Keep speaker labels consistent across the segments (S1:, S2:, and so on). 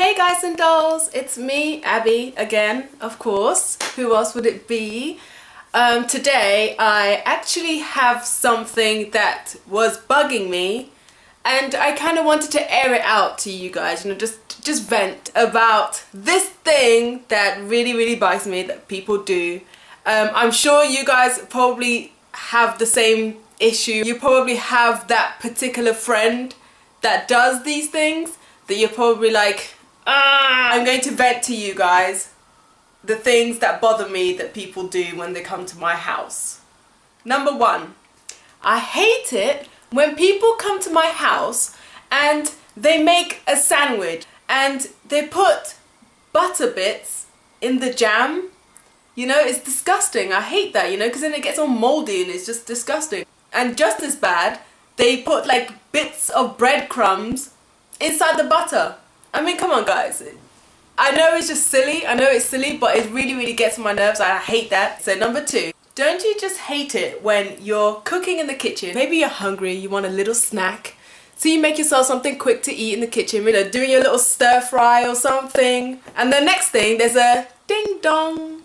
S1: Hey guys and dolls, it's me, Abby, again, of course. Who else would it be? Today I actually have something that was bugging me and I kind of wanted to air it out to you guys, just vent about this thing that really bugs me that people do. I'm sure you guys probably have the same issue. You probably have that particular friend that does these things that you're probably like, I'm going to vent to you guys the things that bother me that people do when they come to my house. Number one, I hate it when people come to my house and they make a sandwich and they put butter bits in the jam. You know, it's disgusting. I hate that, because then it gets all moldy and it's just disgusting. And just as bad, they put like bits of breadcrumbs inside the butter. I mean, come on guys. I know it's just silly, but it really gets on my nerves. I hate that. So number two, don't you just hate it when you're cooking in the kitchen? Maybe you're hungry, you want a little snack. So you make yourself something quick to eat in the kitchen, doing your little stir fry or something. And the next thing, there's a ding dong,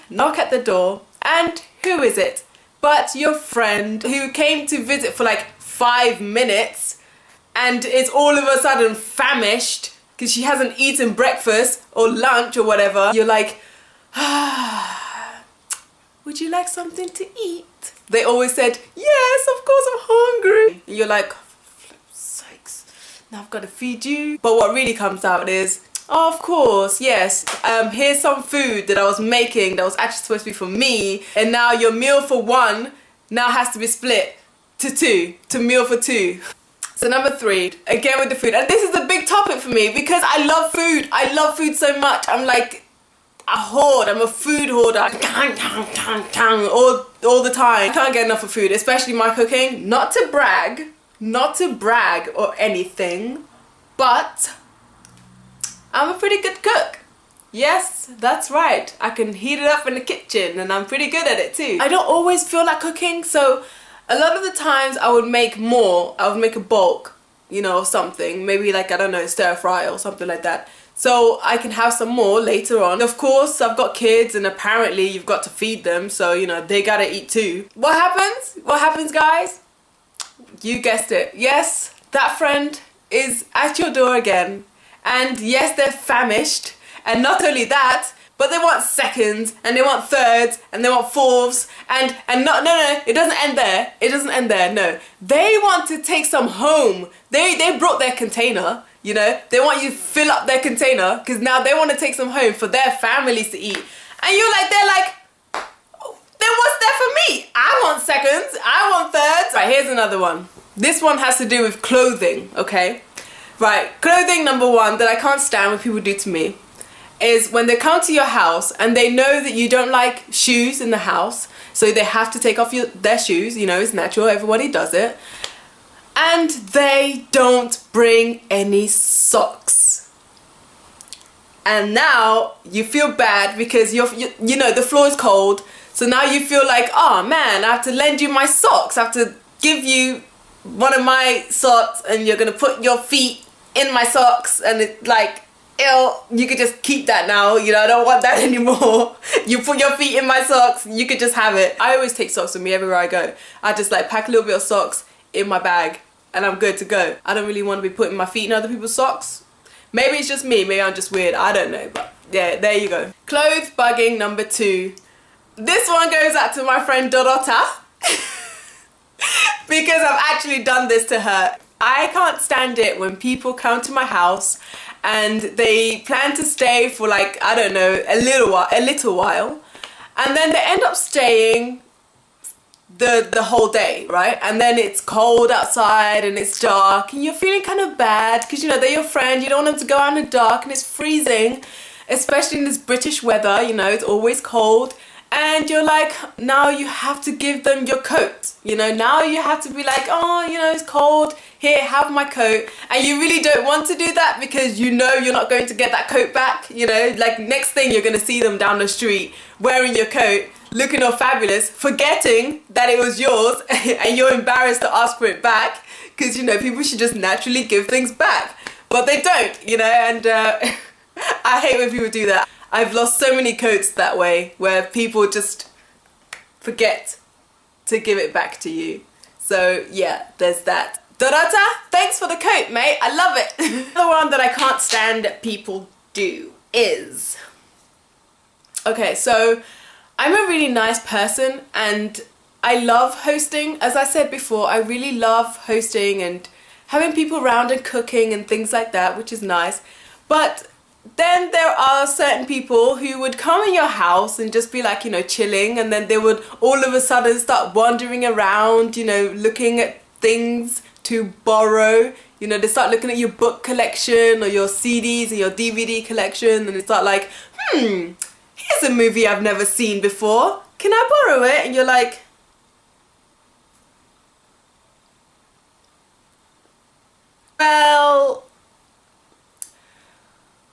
S1: knock at the door. And who is it but your friend who came to visit for like 5 minutes and is all of a sudden famished because she hasn't eaten breakfast or lunch or whatever. You're like, would you like something to eat? They always said, yes, of course, I'm hungry. And you're like, for sakes, now I've got to feed you. But what really comes out is, oh, of course, yes, here's some food that I was making that was actually supposed to be for me, and now your meal for one now has to be split to meal for two. So number three, again with the food, and this is a big topic for me because I love food. I love food so much. I'm like a hoard. I'm a food hoarder. All the time. I can't get enough of food, especially my cooking. Not to brag or anything, but I'm a pretty good cook. Yes, that's right. I can heat it up in the kitchen and I'm pretty good at it too. I don't always feel like cooking, so a lot of the times I would make more. I would make a bulk, something. Maybe like, I don't know, stir fry or something like that. So I can have some more later on. Of course, I've got kids and apparently you've got to feed them. So, they gotta eat too. What happens? What happens, guys? You guessed it. Yes, that friend is at your door again. And yes, they're famished. And not only that, but they want seconds, and they want thirds, and they want fourths, and no, it doesn't end there. It doesn't end there, no. They want to take some home. They brought their container, They want you to fill up their container, because now they want to take some home for their families to eat. And they're like, then what's there for me? I want seconds, I want thirds. Right, here's another one. This one has to do with clothing, okay? Right, clothing number one that I can't stand what people do to me is when they come to your house and they know that you don't like shoes in the house, so they have to take off their shoes, it's natural, everybody does it, and they don't bring any socks. And now you feel bad because the floor is cold, so now you feel like, oh man, I have to lend you my socks, I have to give you one of my socks and you're gonna put your feet in my socks, and it's like, ew, you could just keep that now, I don't want that anymore. You put your feet in my socks, you could just have it. I always take socks with me everywhere I go. I just like pack a little bit of socks in my bag and I'm good to go. I don't really want to be putting my feet in other people's socks. Maybe it's just me, maybe I'm just weird, I don't know, but yeah, there you go. Clothes bugging number two. This one goes out to my friend Dorota because I've actually done this to her. I can't stand it when people come to my house and they plan to stay for like, I don't know, a little while, and then they end up staying the whole day, right? And then it's cold outside and it's dark and you're feeling kind of bad because they're your friend, you don't want them to go out in the dark and it's freezing, especially in this British weather, it's always cold. And you're like, now you have to give them your coat, now you have to be like, oh, it's cold, here, have my coat. And you really don't want to do that because you're not going to get that coat back, like next thing you're going to see them down the street wearing your coat, looking all fabulous, forgetting that it was yours and you're embarrassed to ask for it back because, people should just naturally give things back. but they don't, you know, and I hate when people do that. I've lost so many coats that way, where people just forget to give it back to you. So yeah, there's that. Dorota, thanks for the coat, mate. I love it. The one that I can't stand that people do is... Okay, so I'm a really nice person and I love hosting. As I said before, I really love hosting and having people around and cooking and things like that, which is nice. But then there are certain people who would come in your house and just be like, you know, chilling, and then they would all of a sudden start wandering around, you know, looking at things to borrow. You know, they start looking at your book collection or your CDs and your DVD collection, and they start like, here's a movie I've never seen before. Can I borrow it? And you're like, well,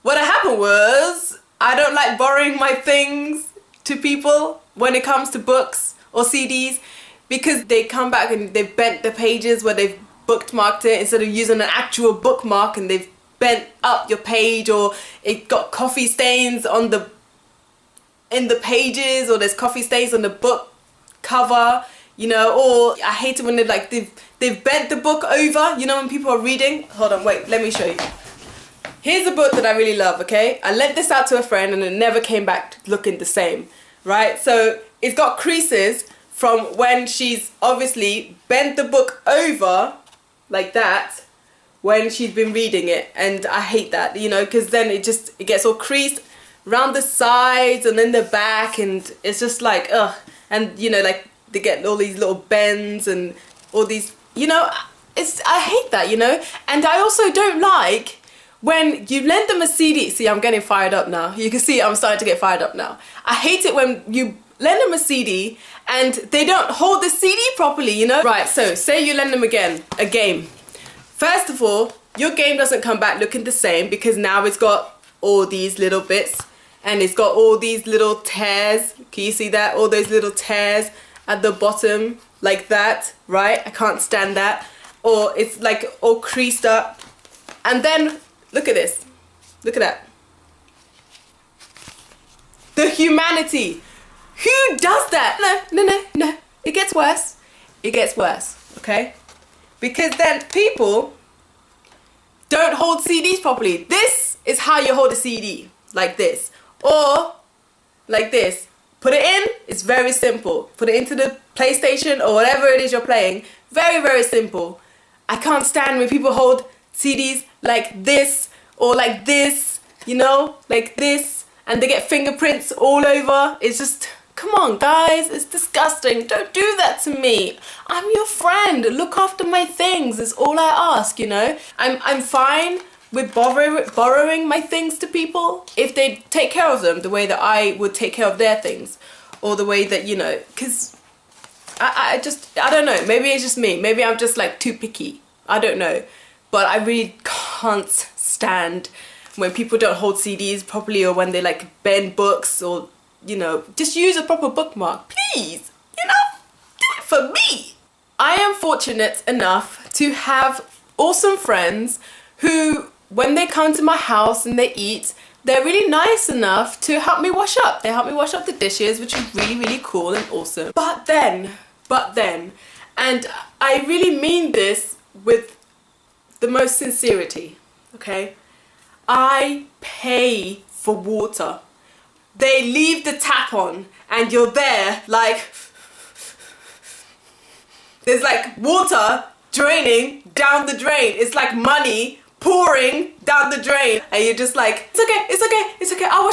S1: what happened was, I don't like borrowing my things to people when it comes to books or CDs, because they come back and they've bent the pages where they've bookmarked it instead of using an actual bookmark, and they've bent up your page, or it got coffee stains on the in the pages, or there's coffee stains on the book cover, you know. Or I hate it when they've bent the book over, you know, when people are reading. Hold on, wait, let me show you. Here's a book that I really love, okay? I lent this out to a friend and it never came back looking the same, right? So it's got creases from when she's obviously bent the book over like that when she's been reading it, and I hate that, you know, because then it gets all creased around the sides and then the back, and it's just like, ugh. And you know, like, they get all these little bends and all these, you know, I hate that, you know. And I also don't like when you lend them a CD. See, I'm getting fired up now. You can see I'm starting to get fired up now. I hate it when you lend them a CD and they don't hold the CD properly, you know. Right, so say you lend them a game. First of all, your game doesn't come back looking the same, because now it's got all these little bits and it's got all these little tears. Can you see that? All those little tears at the bottom like that, right? I can't stand that. Or it's like all creased up. And then look at this. Look at that. The humanity. Who does that? No. It gets worse. It gets worse, okay? Because then people don't hold CDs properly. This is how you hold a CD. Like this. Or like this. Put it in. It's very simple. Put it into the PlayStation or whatever it is you're playing. Very, very simple. I can't stand when people hold CDs like this or like this, you know, like this, and they get fingerprints all over. It's just, come on guys, it's disgusting. Don't do that to me. I'm your friend. Look after my things is all I ask, you know. I'm fine with borrowing my things to people if they take care of them the way that I would take care of their things, or the way that, you know, because I don't know, maybe it's just me, maybe I'm just like too picky, I don't know. But I really can't stand when people don't hold CDs properly, or when they like bend books, or, you know, just use a proper bookmark, please, you know, do it for me. I am fortunate enough to have awesome friends who, when they come to my house and they eat, they're really nice enough to help me wash up. They help me wash up the dishes, which is really, really cool and awesome. But then, and I really mean this with the most sincerity, okay? I pay for water. They leave the tap on and you're there like, there's like water draining down the drain. It's like money pouring down the drain, and you're just like, it's okay, I'll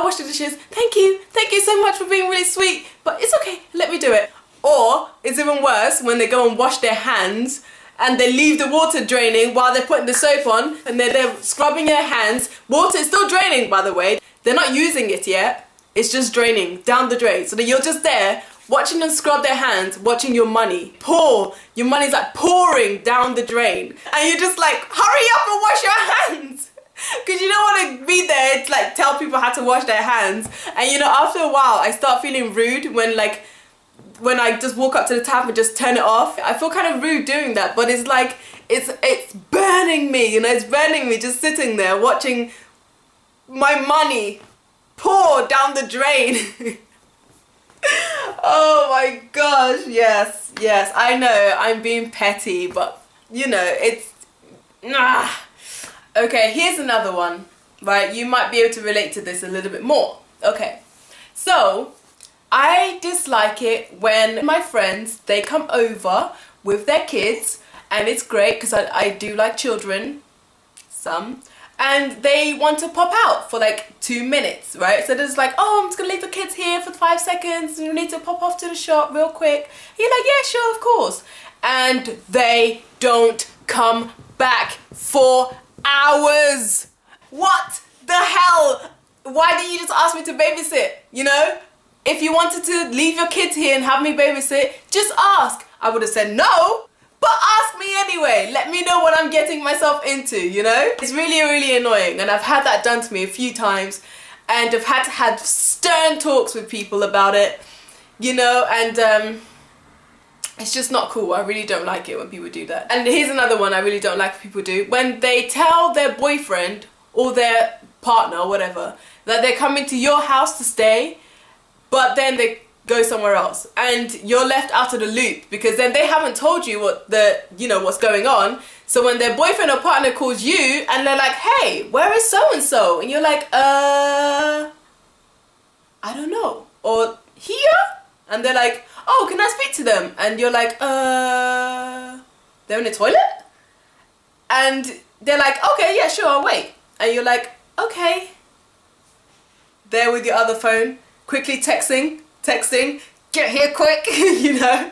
S1: wash the dishes. Thank you so much for being really sweet, but it's okay, let me do it. Or it's even worse when they go and wash their hands and they leave the water draining while they're putting the soap on, and they're scrubbing their hands. Water is still draining, by the way. They're not using it yet. It's just draining down the drain. So that you're just there watching them scrub their hands, watching your money pour. Your money's like pouring down the drain. And you're just like, hurry up and wash your hands. Because you don't want to be there to like tell people how to wash their hands. And you know, after a while, I start feeling rude when like when I just walk up to the tap and just turn it off. I feel kind of rude doing that, but it's like, it's burning me, you know, it's burning me just sitting there watching my money pour down the drain. Oh my gosh, yes, I know, I'm being petty, but you know, it's, nah. Okay, here's another one, right? You might be able to relate to this a little bit more. Okay, so I dislike it when my friends, they come over with their kids, and it's great because I do like children, some, and they want to pop out for like 2 minutes, right? So there's like, oh, I'm just gonna leave the kids here for 5 seconds, and you need to pop off to the shop real quick. And you're like, yeah, sure, of course. And they don't come back for hours. What the hell? Why didn't you just ask me to babysit, you know? If you wanted to leave your kids here and have me babysit, just ask. I would have said no, but ask me anyway. Let me know what I'm getting myself into, you know? It's really, really annoying, and I've had that done to me a few times, and I've had to have stern talks with people about it, you know, and it's just not cool. I really don't like it when people do that. And here's another one I really don't like when people do. When they tell their boyfriend or their partner or whatever that they're coming to your house to stay, but then they go somewhere else and you're left out of the loop because then they haven't told you what what's going on. So when their boyfriend or partner calls you and they're like, hey, where is so-and-so? And you're like, I don't know. Or here? And they're like, oh, can I speak to them? And you're like, they're in the toilet? And they're like, okay, yeah, sure, I'll wait. And you're like, okay. There with your other phone, quickly texting, get here quick, you know,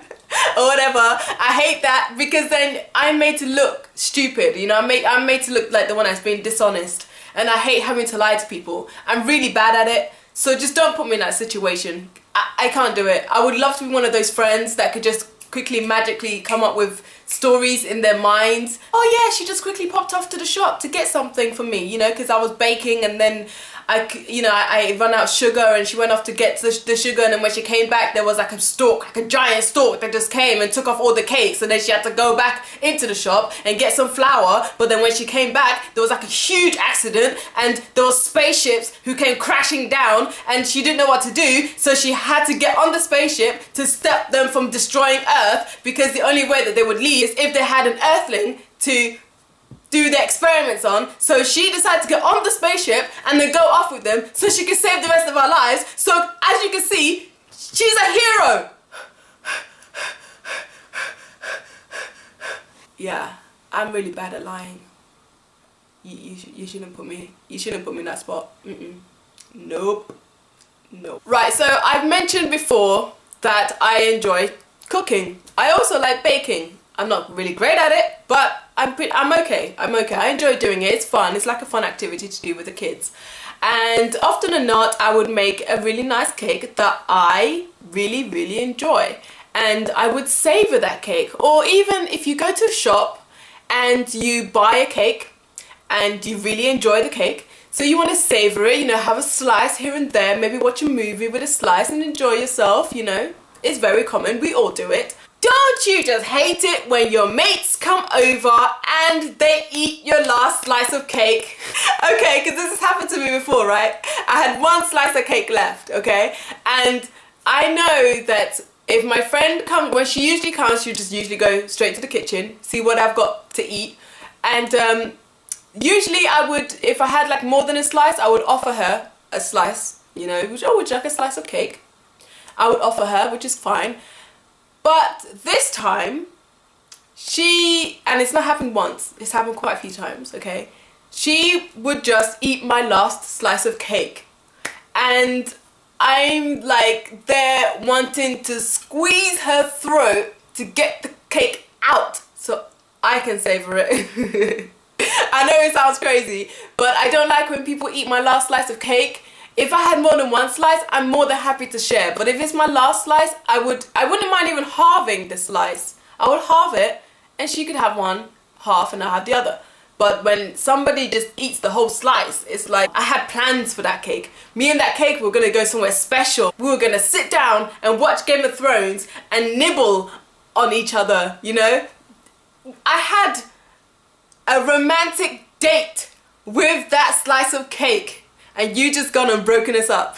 S1: or whatever. I hate that because then I'm made to look stupid, you know, I'm made to look like the one that's being dishonest, and I hate having to lie to people. I'm really bad at it, so just don't put me in that situation. I can't do it. I would love to be one of those friends that could just quickly magically come up with stories in their minds. Oh yeah, she just quickly popped off to the shop to get something for me, you know, because I was baking and then I run out of sugar and she went off to get the sugar, and then when she came back there was like a giant stalk that just came and took off all the cakes, and then she had to go back into the shop and get some flour. But then when she came back there was like a huge accident and there was spaceships who came crashing down, and she didn't know what to do, so she had to get on the spaceship to stop them from destroying Earth, because the only way that they would leave is if they had an Earthling to do the experiments on. So she decided to get on the spaceship and then go off with them so she could save the rest of our lives. So as you can see, she's a hero. Yeah, I'm really bad at lying. You shouldn't put me in that spot. Nope. Right, so I've mentioned before that I enjoy cooking. I also like baking. I'm not really great at it, but I'm okay. I enjoy doing it. It's fun. It's like a fun activity to do with the kids. And often than not, I would make a really nice cake that I really, really enjoy. And I would savor that cake. Or even if you go to a shop and you buy a cake and you really enjoy the cake, so you want to savor it, you know, have a slice here and there, maybe watch a movie with a slice and enjoy yourself, you know. It's very common. We all do it. Don't you just hate it when your mates come over and they eat your last slice of cake? Okay, because this has happened to me before, right? I had one slice of cake left, okay? And I know that if my friend comes, when she usually comes, she'll just usually go straight to the kitchen, see what I've got to eat. And usually I would, if I had like more than a slice, I would offer her a slice, you know, would you like a slice of cake? I would offer her, which is fine. But this time, and it's not happened once, it's happened quite a few times, okay? She would just eat my last slice of cake. And I'm like there wanting to squeeze her throat to get the cake out so I can savor it. I know it sounds crazy, but I don't like when people eat my last slice of cake. If I had more than one slice, I'm more than happy to share. But if it's my last slice, I wouldn't mind even halving the slice. I would halve it and she could have one half and I'll have the other. But when somebody just eats the whole slice, it's like, I had plans for that cake. Me and that cake were gonna go somewhere special. We were gonna sit down and watch Game of Thrones and nibble on each other, you know? I had a romantic date with that slice of cake, and you just gone and broken us up.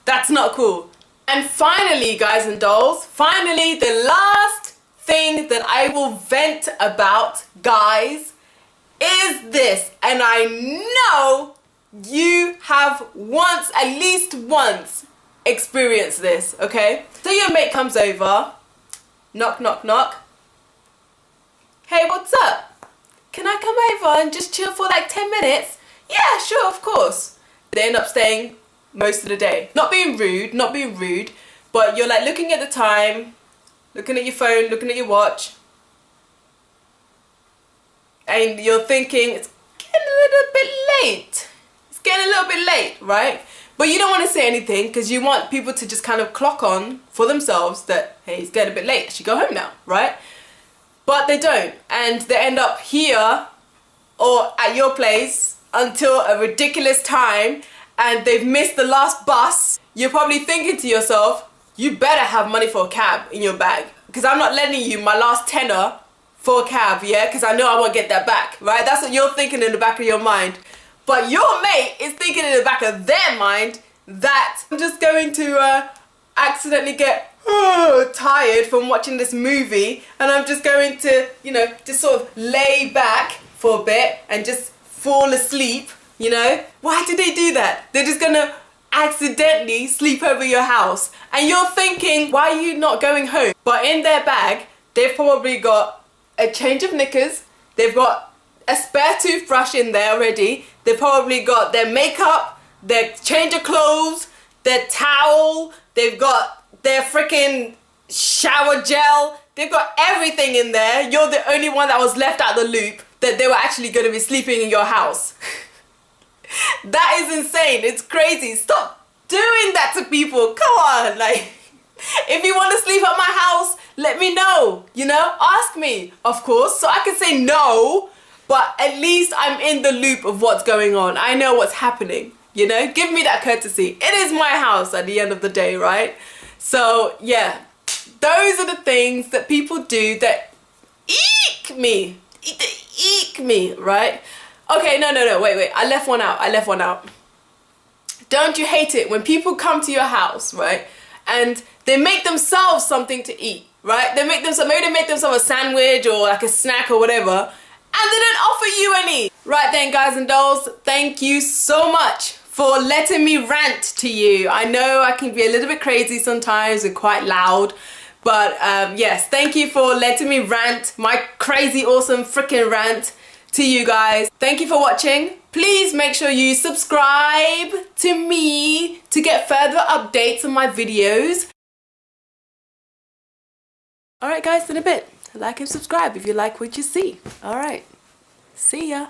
S1: That's not cool. And finally, guys and dolls, finally, the last thing that I will vent about, guys, is this. And I know you have once, at least once, experienced this, okay? So your mate comes over, knock, knock, knock. Hey, what's up? Can I come over and just chill for like 10 minutes? Yeah, sure, of course. They end up staying most of the day. Not being rude, but you're like looking at the time, looking at your phone, looking at your watch, and you're thinking, it's getting a little bit late. It's getting a little bit late, right? But you don't want to say anything because you want people to just kind of clock on for themselves that, hey, it's getting a bit late, I should go home now, right? But they don't, and they end up here or at your place until a ridiculous time, and they've missed the last bus. You're probably thinking to yourself, you better have money for a cab in your bag, because I'm not lending you my last tenner for a cab, yeah? Because I know I won't get that back, right? That's what you're thinking in the back of your mind. But your mate is thinking in the back of their mind that I'm just going to accidentally get tired from watching this movie, and I'm just going to, you know, just sort of lay back for a bit and just fall asleep, you know? Why did they do that? They're just gonna accidentally sleep over your house, and you're thinking, why are you not going home? But in their bag, they've probably got a change of knickers, they've got a spare toothbrush in there already, they've probably got their makeup, their change of clothes, their towel, they've got their freaking shower gel, they've got everything in there. You're the only one that was left out the loop that they were actually going to be sleeping in your house. That is insane. It's crazy. Stop doing that to people. Come on, like, if you want to sleep at my house, let me know, you know, ask me, of course, so I can say no, but at least I'm in the loop of what's going on. I know what's happening, you know, give me that courtesy. It is my house at the end of the day, right? So yeah, those are the things that people do that eek me, right? Okay, no, wait, I left one out. Don't you hate it when people come to your house, right, and they make themselves something to eat, right? Maybe they make themselves a sandwich or like a snack or whatever, and they don't offer you any. Right then, guys and dolls, thank you so much for letting me rant to you. I know I can be a little bit crazy sometimes and quite loud, but yes, thank you for letting me rant my crazy, awesome, freaking rant to you guys. Thank you for watching. Please make sure you subscribe to me to get further updates on my videos. Alright guys, in a bit. Like and subscribe if you like what you see. Alright, see ya.